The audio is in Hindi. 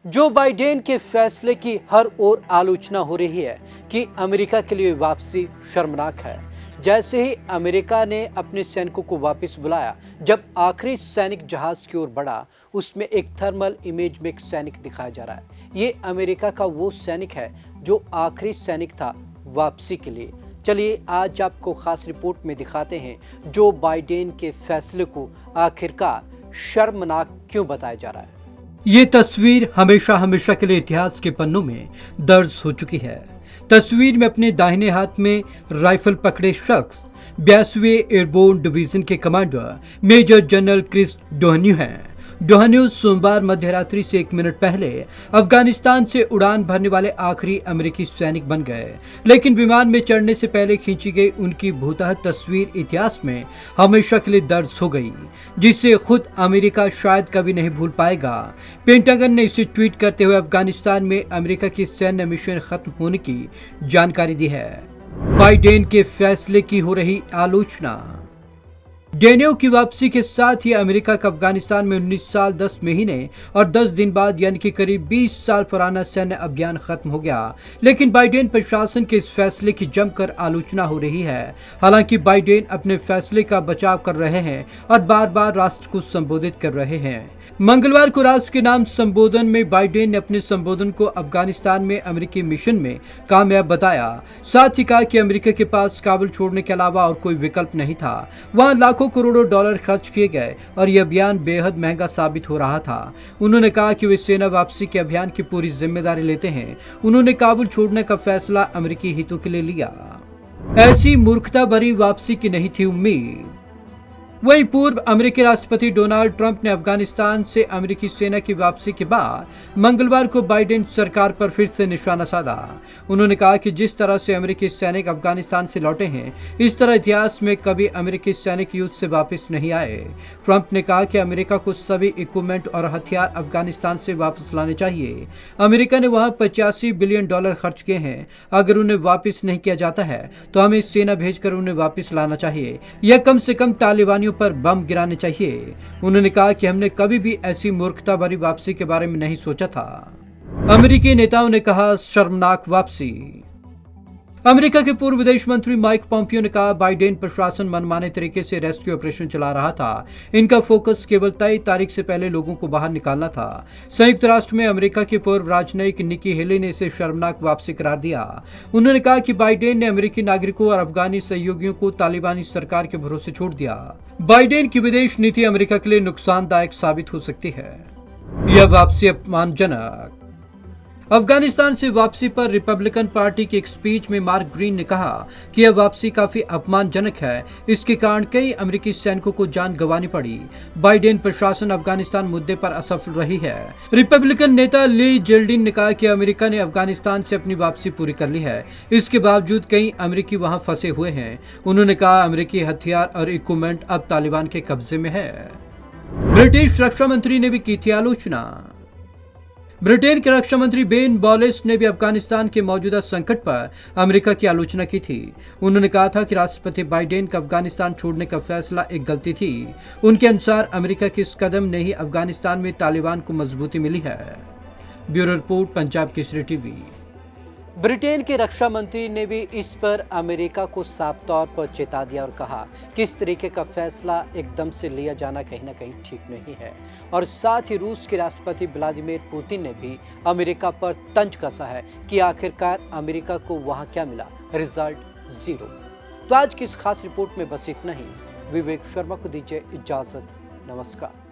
जो बाइडेन के फैसले की हर ओर आलोचना हो रही है कि अमेरिका के लिए वापसी शर्मनाक है। जैसे ही अमेरिका ने अपने सैनिकों को वापस बुलाया, जब आखिरी सैनिक जहाज की ओर बढ़ा, उसमें एक थर्मल इमेज में एक सैनिक दिखाया जा रहा है। ये अमेरिका का वो सैनिक है जो आखिरी सैनिक था वापसी के लिए। चलिए आज आपको खास रिपोर्ट में दिखाते हैं जो बाइडेन के फैसले को आखिरकार शर्मनाक क्यों बताया जा रहा है। ये तस्वीर हमेशा के लिए इतिहास के पन्नों में दर्ज हो चुकी है। तस्वीर में अपने दाहिने हाथ में राइफल पकड़े शख्स 82वें एयरबोर्न डिवीजन के कमांडर मेजर जनरल क्रिस डोहन्यू हैं। डोहन्यू सोमवार मध्य रात्रि से 1 मिनट पहले अफगानिस्तान से उड़ान भरने वाले आखिरी अमेरिकी सैनिक बन गए, लेकिन विमान में चढ़ने से पहले खींची गई उनकी भूतः तस्वीर इतिहास में हमेशा के लिए दर्ज हो गई, जिसे खुद अमेरिका शायद कभी नहीं भूल पाएगा। पेंटागन ने इसे ट्वीट करते हुए अफगानिस्तान में अमेरिका की सैन्य मिशन खत्म होने की जानकारी दी है। बाइडेन के फैसले की हो रही आलोचना। डोहन्यू की वापसी के साथ ही अमेरिका का अफगानिस्तान में 19 साल 10 महीने और 10 दिन बाद यानी कि करीब 20 साल पुराना सैन्य अभियान खत्म हो गया। लेकिन बाइडेन प्रशासन के इस फैसले की जमकर आलोचना हो रही है। हालांकि बाइडेन अपने फैसले का बचाव कर रहे हैं और बार बार राष्ट्र को संबोधित कर रहे हैं। मंगलवार को राष्ट्र के नाम संबोधन में बाइडेन ने अपने संबोधन को अफगानिस्तान में अमेरिकी मिशन में कामयाब बताया। साथ ही कहा कि अमेरिका के पास काबुल छोड़ने के अलावा और कोई विकल्प नहीं था। वहां लाखों करोड़ों डॉलर खर्च किए गए और यह अभियान बेहद महंगा साबित हो रहा था। उन्होंने कहा कि वे सेना वापसी के अभियान की पूरी जिम्मेदारी लेते हैं। उन्होंने काबुल छोड़ने का फैसला अमेरिकी हितों के लिए लिया। ऐसी मूर्खता भरी वापसी की नहीं थी उम्मीद। वहीं पूर्व अमेरिकी राष्ट्रपति डोनाल्ड ट्रंप ने अफगानिस्तान से अमेरिकी सेना की वापसी के बाद मंगलवार को बाइडेन सरकार पर फिर से निशाना साधा। उन्होंने कहा कि जिस तरह से अमेरिकी सैनिक अफगानिस्तान से लौटे हैं, इस तरह इतिहास में कभी अमेरिकी सैनिक युद्ध से वापस नहीं आए। ट्रंप ने कहा कि अमेरिका को सभी इक्विपमेंट और हथियार अफगानिस्तान से वापस लाने चाहिए। अमेरिका ने वहां $85 बिलियन खर्च किए हैं। अगर उन्हें वापस नहीं किया जाता है तो हमें सेना भेजकर उन्हें वापस लाना चाहिए या कम से कम तालिबानियों पर बम गिराने चाहिए। उन्होंने कहा कि हमने कभी भी ऐसी मूर्खता भरी वापसी के बारे में नहीं सोचा था। अमेरिकी नेताओं ने कहा शर्मनाक वापसी। अमेरिका के पूर्व विदेश मंत्री माइक पोम्पियो ने कहा बाइडेन प्रशासन मनमाने तरीके से रेस्क्यू ऑपरेशन चला रहा था। इनका फोकस केवल तय तारीख से पहले लोगों को बाहर निकालना था। संयुक्त राष्ट्र में अमेरिका के पूर्व राजनयिक निकी हेली ने इसे शर्मनाक वापसी करार दिया। उन्होंने कहा कि बाइडेन ने अमेरिकी नागरिकों और अफगानी सहयोगियों को तालिबानी सरकार के भरोसे छोड़ दिया। बाइडेन की विदेश नीति अमेरिका के लिए नुकसानदायक साबित हो सकती है। यह वापसी अपमानजनक। अफगानिस्तान से वापसी पर रिपब्लिकन पार्टी की एक स्पीच में मार्क ग्रीन ने कहा कि यह वापसी काफी अपमानजनक है। इसके कारण कई अमेरिकी सैनिकों को जान गंवानी पड़ी। बाइडेन प्रशासन अफगानिस्तान मुद्दे पर असफल रही है। रिपब्लिकन नेता ली जेल्डिन ने कहा कि अमेरिका ने अफगानिस्तान से अपनी वापसी पूरी कर ली है। इसके बावजूद कई अमेरिकी वहां फंसे हुए हैं। उन्होंने कहा अमेरिकी हथियार और इक्विपमेंट अब तालिबान के कब्जे में है। ब्रिटिश रक्षा मंत्री ने भी की थी आलोचना। ब्रिटेन के रक्षा मंत्री बेन वॉलेस ने भी अफगानिस्तान के मौजूदा संकट पर अमेरिका की आलोचना की थी। उन्होंने कहा था कि राष्ट्रपति बाइडेन का अफगानिस्तान छोड़ने का फैसला एक गलती थी। उनके अनुसार अमेरिका के इस कदम ने ही अफगानिस्तान में तालिबान को मजबूती मिली है। Bureau report, Punjab Kesari TV. Britain के रक्षा मंत्री ने भी इस पर अमेरिका को साफ तौर पर चेता दिया और कहा कि इस तरीके का फैसला एकदम से लिया जाना कहीं ना कहीं ठीक नहीं है। और साथ ही रूस के राष्ट्रपति व्लादिमीर पुतिन ने भी अमेरिका पर तंज कसा है कि आखिरकार अमेरिका को वहां क्या मिला, रिजल्ट 0। तो आज की इस खास रिपोर्ट में बस इतना ही। विवेक शर्मा को दीजिए इजाजत। नमस्कार।